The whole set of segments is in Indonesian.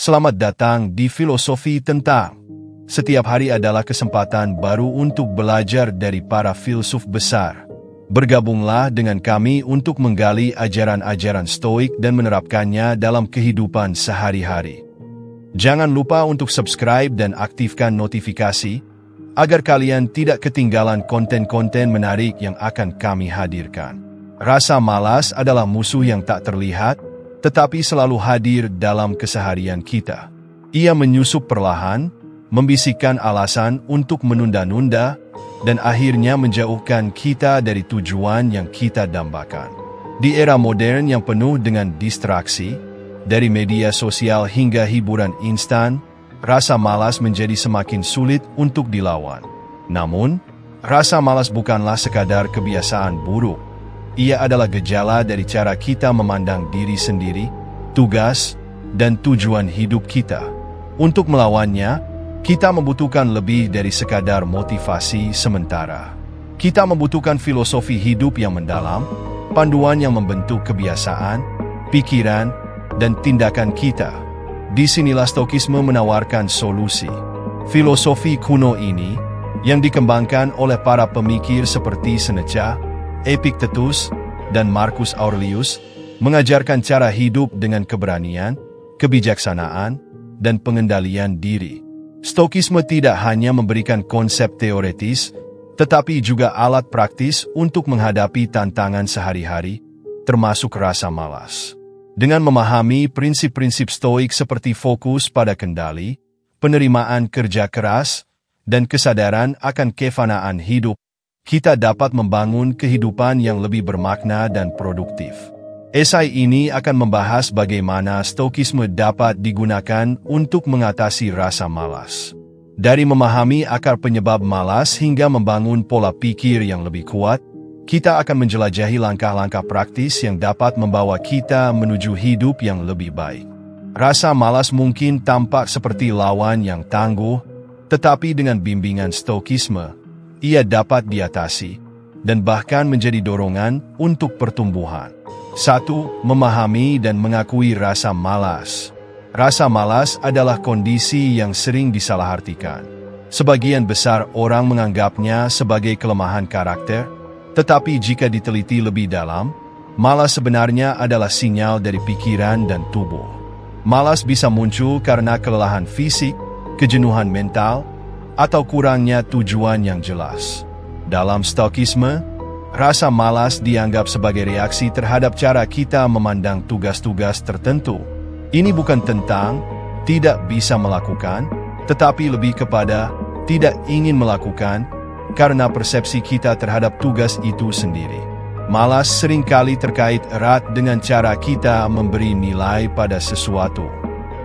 Selamat datang di Filosofi Tentang. Setiap hari adalah kesempatan baru untuk belajar dari para filsuf besar. Bergabunglah dengan kami untuk menggali ajaran-ajaran Stoik dan menerapkannya dalam kehidupan sehari-hari. Jangan lupa untuk subscribe dan aktifkan notifikasi, agar kalian tidak ketinggalan konten-konten menarik yang akan kami hadirkan. Rasa malas adalah musuh yang tak terlihat, tetapi selalu hadir dalam keseharian kita. Ia menyusup perlahan, membisikkan alasan untuk menunda-nunda, dan akhirnya menjauhkan kita dari tujuan yang kita dambakan. Di era modern yang penuh dengan distraksi, dari media sosial hingga hiburan instan, rasa malas menjadi semakin sulit untuk dilawan. Namun, rasa malas bukanlah sekadar kebiasaan buruk. Ia adalah gejala dari cara kita memandang diri sendiri, tugas, dan tujuan hidup kita. Untuk melawannya, kita membutuhkan lebih dari sekadar motivasi sementara. Kita membutuhkan filosofi hidup yang mendalam, panduan yang membentuk kebiasaan, pikiran, dan tindakan kita. Disinilah Stoikisme menawarkan solusi. Filosofi kuno ini, yang dikembangkan oleh para pemikir seperti Seneca, Epictetus, dan Marcus Aurelius, mengajarkan cara hidup dengan keberanian, kebijaksanaan, dan pengendalian diri. Stoikisme tidak hanya memberikan konsep teoretis, tetapi juga alat praktis untuk menghadapi tantangan sehari-hari, termasuk rasa malas. Dengan memahami prinsip-prinsip Stoik seperti fokus pada kendali, penerimaan kerja keras, dan kesadaran akan kefanaan hidup, kita dapat membangun kehidupan yang lebih bermakna dan produktif. Esai ini akan membahas bagaimana Stoikisme dapat digunakan untuk mengatasi rasa malas. Dari memahami akar penyebab malas hingga membangun pola pikir yang lebih kuat, kita akan menjelajahi langkah-langkah praktis yang dapat membawa kita menuju hidup yang lebih baik. Rasa malas mungkin tampak seperti lawan yang tangguh, tetapi dengan bimbingan Stoikisme, ia dapat diatasi, dan bahkan menjadi dorongan untuk pertumbuhan. 1. Memahami dan mengakui rasa malas. Rasa malas adalah kondisi yang sering disalahartikan. Sebagian besar orang menganggapnya sebagai kelemahan karakter, tetapi jika diteliti lebih dalam, malas sebenarnya adalah sinyal dari pikiran dan tubuh. Malas bisa muncul karena kelelahan fisik, kejenuhan mental, atau kurangnya tujuan yang jelas. Dalam Stoikisme, rasa malas dianggap sebagai reaksi terhadap cara kita memandang tugas-tugas tertentu. Ini bukan tentang tidak bisa melakukan, tetapi lebih kepada tidak ingin melakukan karena persepsi kita terhadap tugas itu sendiri. Malas seringkali terkait erat dengan cara kita memberi nilai pada sesuatu.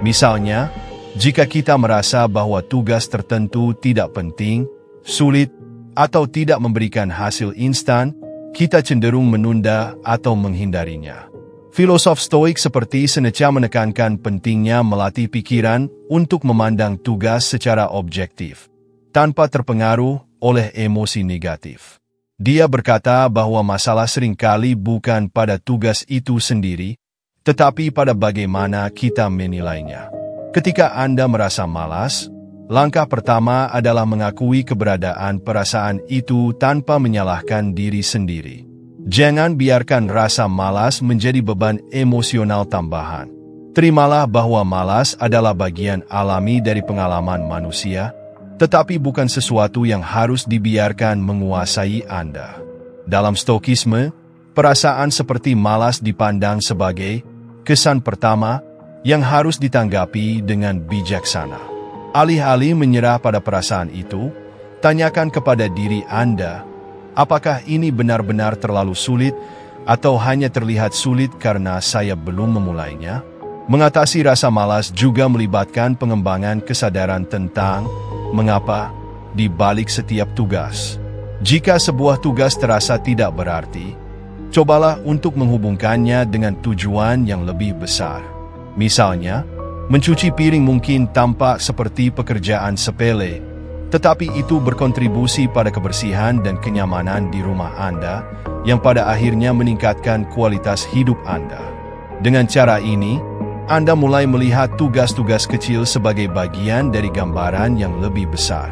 Misalnya, jika kita merasa bahwa tugas tertentu tidak penting, sulit, atau tidak memberikan hasil instan, kita cenderung menunda atau menghindarinya. Filosof Stoik seperti Seneca menekankan pentingnya melatih pikiran untuk memandang tugas secara objektif, tanpa terpengaruh oleh emosi negatif. Dia berkata bahwa masalah seringkali bukan pada tugas itu sendiri, tetapi pada bagaimana kita menilainya. Ketika Anda merasa malas, langkah pertama adalah mengakui keberadaan perasaan itu tanpa menyalahkan diri sendiri. Jangan biarkan rasa malas menjadi beban emosional tambahan. Terimalah bahwa malas adalah bagian alami dari pengalaman manusia, tetapi bukan sesuatu yang harus dibiarkan menguasai Anda. Dalam Stoikisme, perasaan seperti malas dipandang sebagai kesan pertama yang harus ditanggapi dengan bijaksana. Alih-alih menyerah pada perasaan itu, tanyakan kepada diri Anda, apakah ini benar-benar terlalu sulit atau hanya terlihat sulit karena saya belum memulainya? Mengatasi rasa malas juga melibatkan pengembangan kesadaran tentang mengapa di balik setiap tugas. Jika sebuah tugas terasa tidak berarti, cobalah untuk menghubungkannya dengan tujuan yang lebih besar. Misalnya, mencuci piring mungkin tampak seperti pekerjaan sepele, tetapi itu berkontribusi pada kebersihan dan kenyamanan di rumah Anda, yang pada akhirnya meningkatkan kualitas hidup Anda. Dengan cara ini, Anda mulai melihat tugas-tugas kecil sebagai bagian dari gambaran yang lebih besar.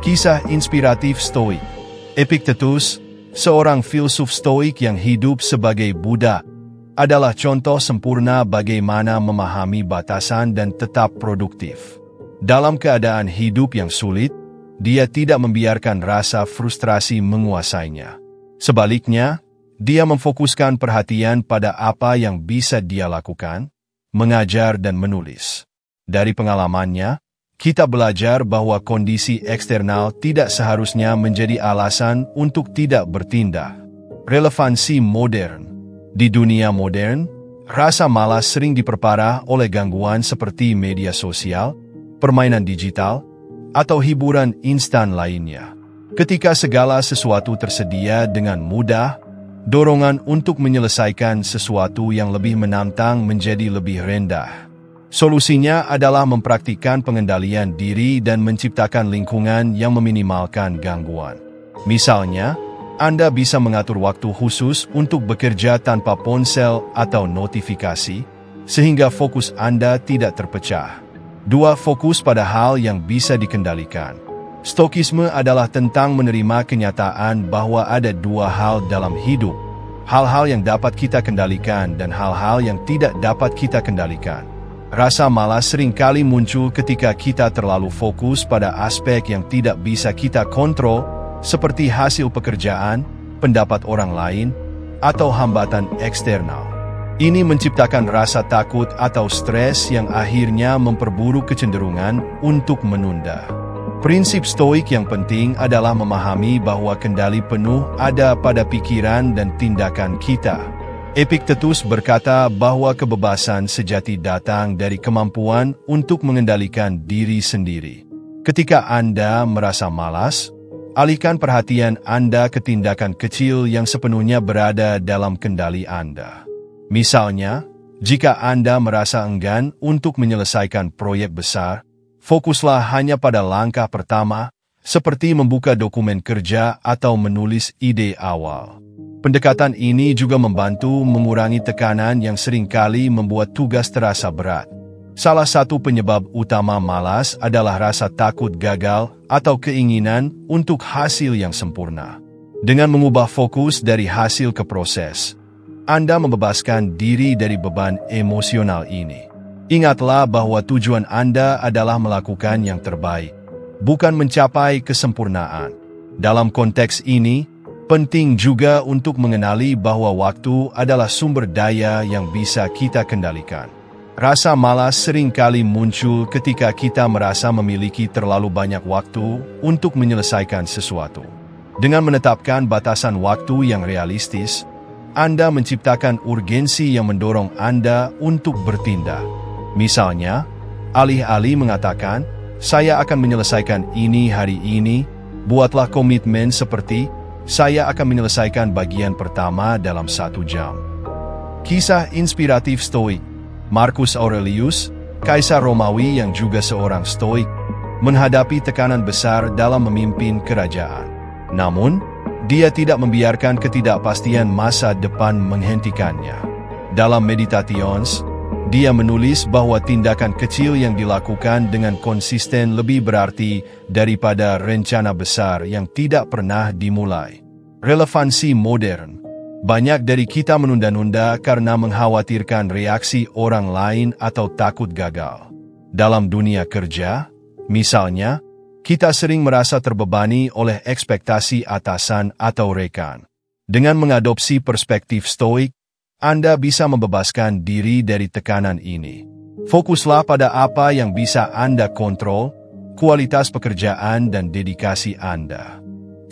Kisah inspiratif Stoik. Epictetus, seorang filsuf Stoik yang hidup sebagai Buddha, adalah contoh sempurna bagaimana memahami batasan dan tetap produktif. Dalam keadaan hidup yang sulit, dia tidak membiarkan rasa frustrasi menguasainya. Sebaliknya, dia memfokuskan perhatian pada apa yang bisa dia lakukan, mengajar dan menulis. Dari pengalamannya, kita belajar bahwa kondisi eksternal tidak seharusnya menjadi alasan untuk tidak bertindak. Relevansi modern. Di dunia modern, rasa malas sering diperparah oleh gangguan seperti media sosial, permainan digital, atau hiburan instan lainnya. Ketika segala sesuatu tersedia dengan mudah, dorongan untuk menyelesaikan sesuatu yang lebih menantang menjadi lebih rendah. Solusinya adalah mempraktikkan pengendalian diri dan menciptakan lingkungan yang meminimalkan gangguan. Misalnya, Anda bisa mengatur waktu khusus untuk bekerja tanpa ponsel atau notifikasi, sehingga fokus Anda tidak terpecah. 2. Fokus pada hal yang bisa dikendalikan. Stokisme adalah tentang menerima kenyataan bahwa ada dua hal dalam hidup, hal-hal yang dapat kita kendalikan dan hal-hal yang tidak dapat kita kendalikan. Rasa malas seringkali muncul ketika kita terlalu fokus pada aspek yang tidak bisa kita kontrol, seperti hasil pekerjaan, pendapat orang lain, atau hambatan eksternal. Ini menciptakan rasa takut atau stres yang akhirnya memperburuk kecenderungan untuk menunda. Prinsip Stoik yang penting adalah memahami bahwa kendali penuh ada pada pikiran dan tindakan kita. Epictetus berkata bahwa kebebasan sejati datang dari kemampuan untuk mengendalikan diri sendiri. Ketika Anda merasa malas, alihkan perhatian Anda ke tindakan kecil yang sepenuhnya berada dalam kendali Anda. Misalnya, jika Anda merasa enggan untuk menyelesaikan proyek besar, fokuslah hanya pada langkah pertama, seperti membuka dokumen kerja atau menulis ide awal. Pendekatan ini juga membantu mengurangi tekanan yang seringkali membuat tugas terasa berat. Salah satu penyebab utama malas adalah rasa takut gagal atau keinginan untuk hasil yang sempurna. Dengan mengubah fokus dari hasil ke proses, Anda membebaskan diri dari beban emosional ini. Ingatlah bahwa tujuan Anda adalah melakukan yang terbaik, bukan mencapai kesempurnaan. Dalam konteks ini, penting juga untuk mengenali bahwa waktu adalah sumber daya yang bisa kita kendalikan. Rasa malas seringkali muncul ketika kita merasa memiliki terlalu banyak waktu untuk menyelesaikan sesuatu. Dengan menetapkan batasan waktu yang realistis, Anda menciptakan urgensi yang mendorong Anda untuk bertindak. Misalnya, alih-alih mengatakan, "Saya akan menyelesaikan ini hari ini," buatlah komitmen seperti, "Saya akan menyelesaikan bagian pertama dalam 1 jam." Kisah inspiratif Stoik. Marcus Aurelius, kaisar Romawi yang juga seorang Stoik, menghadapi tekanan besar dalam memimpin kerajaan. Namun, dia tidak membiarkan ketidakpastian masa depan menghentikannya. Dalam Meditations, dia menulis bahwa tindakan kecil yang dilakukan dengan konsisten lebih berarti daripada rencana besar yang tidak pernah dimulai. Relevansi modern. Banyak dari kita menunda-nunda karena mengkhawatirkan reaksi orang lain atau takut gagal. Dalam dunia kerja, misalnya, kita sering merasa terbebani oleh ekspektasi atasan atau rekan. Dengan mengadopsi perspektif Stoik, Anda bisa membebaskan diri dari tekanan ini. Fokuslah pada apa yang bisa Anda kontrol, kualitas pekerjaan dan dedikasi Anda.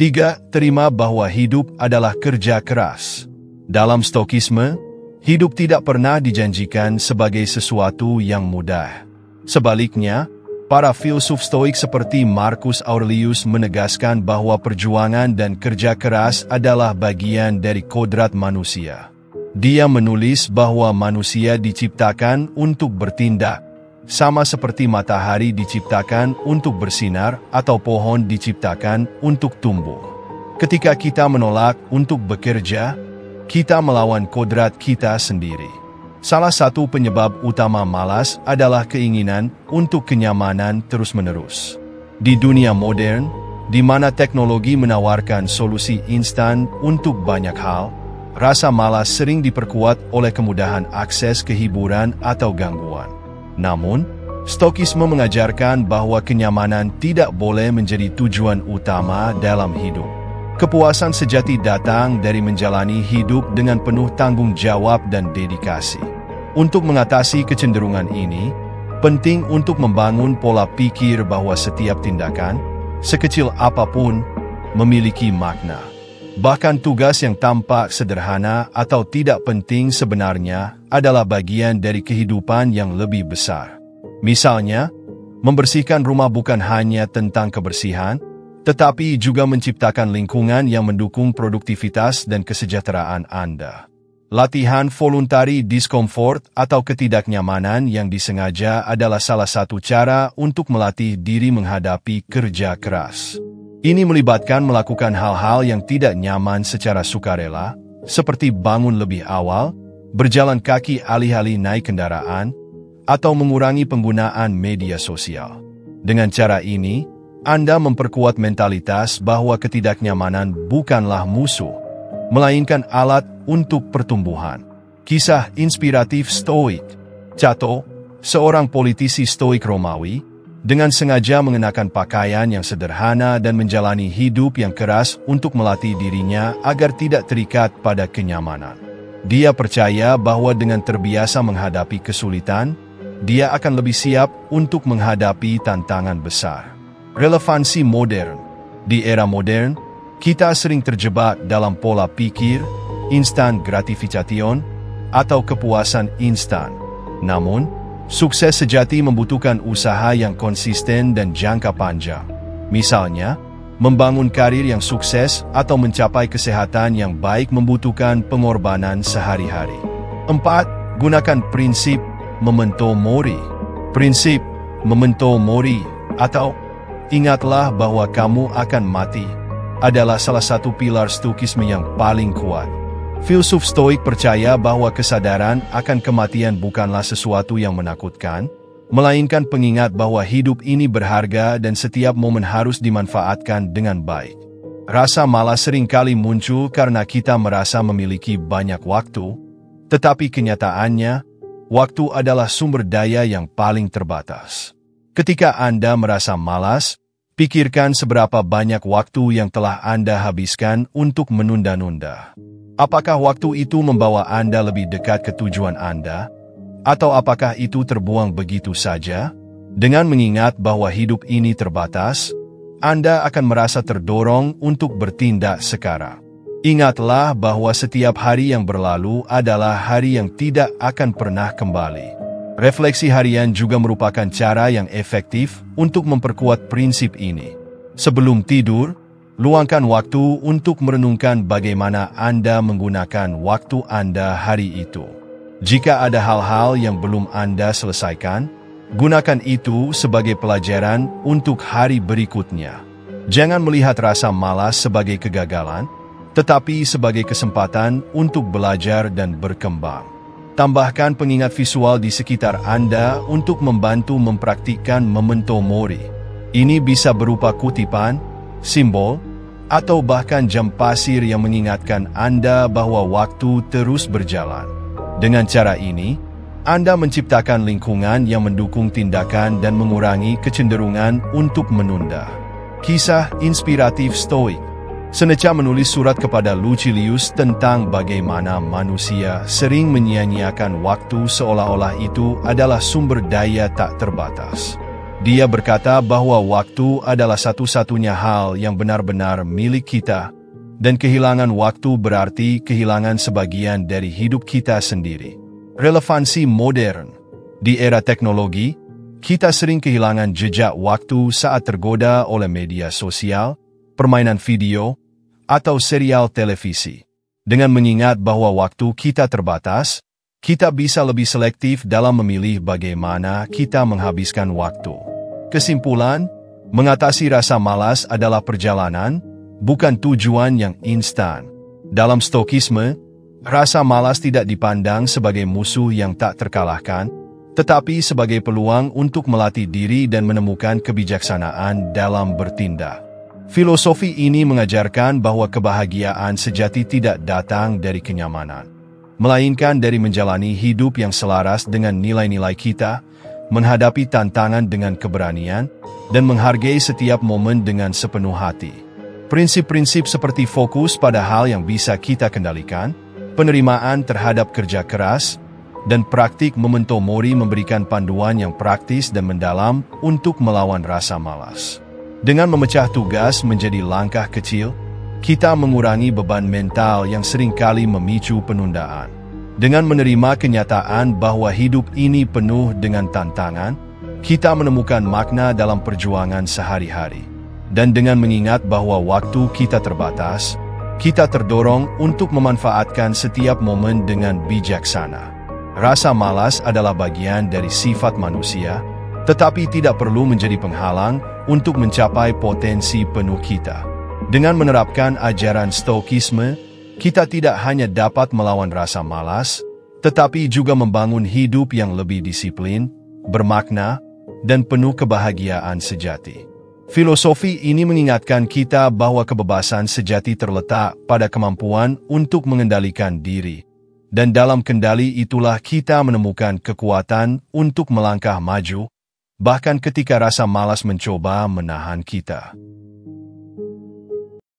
3. Terima bahwa hidup adalah kerja keras. Dalam Stokisme, hidup tidak pernah dijanjikan sebagai sesuatu yang mudah. Sebaliknya, para filsuf Stoik seperti Marcus Aurelius menegaskan bahwa perjuangan dan kerja keras adalah bagian dari kodrat manusia. Dia menulis bahwa manusia diciptakan untuk bertindak, sama seperti matahari diciptakan untuk bersinar atau pohon diciptakan untuk tumbuh. Ketika kita menolak untuk bekerja, kita melawan kodrat kita sendiri. Salah satu penyebab utama malas adalah keinginan untuk kenyamanan terus-menerus. Di dunia modern, di mana teknologi menawarkan solusi instan untuk banyak hal, rasa malas sering diperkuat oleh kemudahan akses ke hiburan atau gangguan. Namun, Stokisme mengajarkan bahwa kenyamanan tidak boleh menjadi tujuan utama dalam hidup. Kepuasan sejati datang dari menjalani hidup dengan penuh tanggung jawab dan dedikasi. Untuk mengatasi kecenderungan ini, penting untuk membangun pola pikir bahwa setiap tindakan, sekecil apapun, memiliki makna. Bahkan tugas yang tampak sederhana atau tidak penting sebenarnya adalah bagian dari kehidupan yang lebih besar. Misalnya, membersihkan rumah bukan hanya tentang kebersihan, tetapi juga menciptakan lingkungan yang mendukung produktivitas dan kesejahteraan Anda. Latihan voluntary discomfort atau ketidaknyamanan yang disengaja adalah salah satu cara untuk melatih diri menghadapi kerja keras. Ini melibatkan melakukan hal-hal yang tidak nyaman secara sukarela, seperti bangun lebih awal, berjalan kaki alih-alih naik kendaraan, atau mengurangi penggunaan media sosial. Dengan cara ini, Anda memperkuat mentalitas bahwa ketidaknyamanan bukanlah musuh, melainkan alat untuk pertumbuhan. Kisah inspiratif Stoik. Cato, seorang politisi Stoik Romawi, dengan sengaja mengenakan pakaian yang sederhana dan menjalani hidup yang keras untuk melatih dirinya agar tidak terikat pada kenyamanan. Dia percaya bahwa dengan terbiasa menghadapi kesulitan, dia akan lebih siap untuk menghadapi tantangan besar. Relevansi modern. Di era modern, kita sering terjebak dalam pola pikir, instant gratification, atau kepuasan instan. Namun, sukses sejati membutuhkan usaha yang konsisten dan jangka panjang. Misalnya, membangun karir yang sukses atau mencapai kesehatan yang baik membutuhkan pengorbanan sehari-hari. 4. Gunakan prinsip Memento Mori. Prinsip Memento Mori atau ingatlah bahwa kamu akan mati adalah salah satu pilar Stokisme yang paling kuat. Filsuf Stoik percaya bahwa kesadaran akan kematian bukanlah sesuatu yang menakutkan, melainkan pengingat bahwa hidup ini berharga dan setiap momen harus dimanfaatkan dengan baik. Rasa malas seringkali muncul karena kita merasa memiliki banyak waktu, tetapi kenyataannya, waktu adalah sumber daya yang paling terbatas. Ketika Anda merasa malas, pikirkan seberapa banyak waktu yang telah Anda habiskan untuk menunda-nunda. Apakah waktu itu membawa Anda lebih dekat ke tujuan Anda? Atau apakah itu terbuang begitu saja? Dengan mengingat bahwa hidup ini terbatas, Anda akan merasa terdorong untuk bertindak sekarang. Ingatlah bahwa setiap hari yang berlalu adalah hari yang tidak akan pernah kembali. Refleksi harian juga merupakan cara yang efektif untuk memperkuat prinsip ini. Sebelum tidur, luangkan waktu untuk merenungkan bagaimana Anda menggunakan waktu Anda hari itu. Jika ada hal-hal yang belum Anda selesaikan, gunakan itu sebagai pelajaran untuk hari berikutnya. Jangan melihat rasa malas sebagai kegagalan, tetapi sebagai kesempatan untuk belajar dan berkembang. Tambahkan pengingat visual di sekitar Anda untuk membantu mempraktikkan Memento Mori. Ini bisa berupa kutipan, simbol, atau bahkan jam pasir yang mengingatkan Anda bahwa waktu terus berjalan. Dengan cara ini, Anda menciptakan lingkungan yang mendukung tindakan dan mengurangi kecenderungan untuk menunda. Kisah inspiratif Stoik. Seneca menulis surat kepada Lucilius tentang bagaimana manusia sering menyia-nyiakan waktu seolah-olah itu adalah sumber daya tak terbatas. Dia berkata bahwa waktu adalah satu-satunya hal yang benar-benar milik kita, dan kehilangan waktu berarti kehilangan sebagian dari hidup kita sendiri. Relevansi modern. Di era teknologi, kita sering kehilangan jejak waktu saat tergoda oleh media sosial, permainan video, atau serial televisi. Dengan mengingat bahwa waktu kita terbatas, kita bisa lebih selektif dalam memilih bagaimana kita menghabiskan waktu. Kesimpulan, mengatasi rasa malas adalah perjalanan, bukan tujuan yang instan. Dalam Stokisme, Rasa malas tidak dipandang sebagai musuh yang tak terkalahkan, tetapi sebagai peluang untuk melatih diri dan menemukan kebijaksanaan dalam bertindak. Filosofi ini mengajarkan bahwa kebahagiaan sejati tidak datang dari kenyamanan, melainkan dari menjalani hidup yang selaras dengan nilai-nilai kita, menghadapi tantangan dengan keberanian, dan menghargai setiap momen dengan sepenuh hati. Prinsip-prinsip seperti fokus pada hal yang bisa kita kendalikan, penerimaan terhadap kerja keras, dan praktik memento mori memberikan panduan yang praktis dan mendalam untuk melawan rasa malas. Dengan memecah tugas menjadi langkah kecil, kita mengurangi beban mental yang seringkali memicu penundaan. Dengan menerima kenyataan bahwa hidup ini penuh dengan tantangan, kita menemukan makna dalam perjuangan sehari-hari. Dan dengan mengingat bahwa waktu kita terbatas, kita terdorong untuk memanfaatkan setiap momen dengan bijaksana. Rasa malas adalah bagian dari sifat manusia, tetapi tidak perlu menjadi penghalang untuk mencapai potensi penuh kita. Dengan menerapkan ajaran Stoikisme, kita tidak hanya dapat melawan rasa malas, tetapi juga membangun hidup yang lebih disiplin, bermakna, dan penuh kebahagiaan sejati. Filosofi ini mengingatkan kita bahwa kebebasan sejati terletak pada kemampuan untuk mengendalikan diri, dan dalam kendali itulah kita menemukan kekuatan untuk melangkah maju, bahkan ketika rasa malas mencoba menahan kita.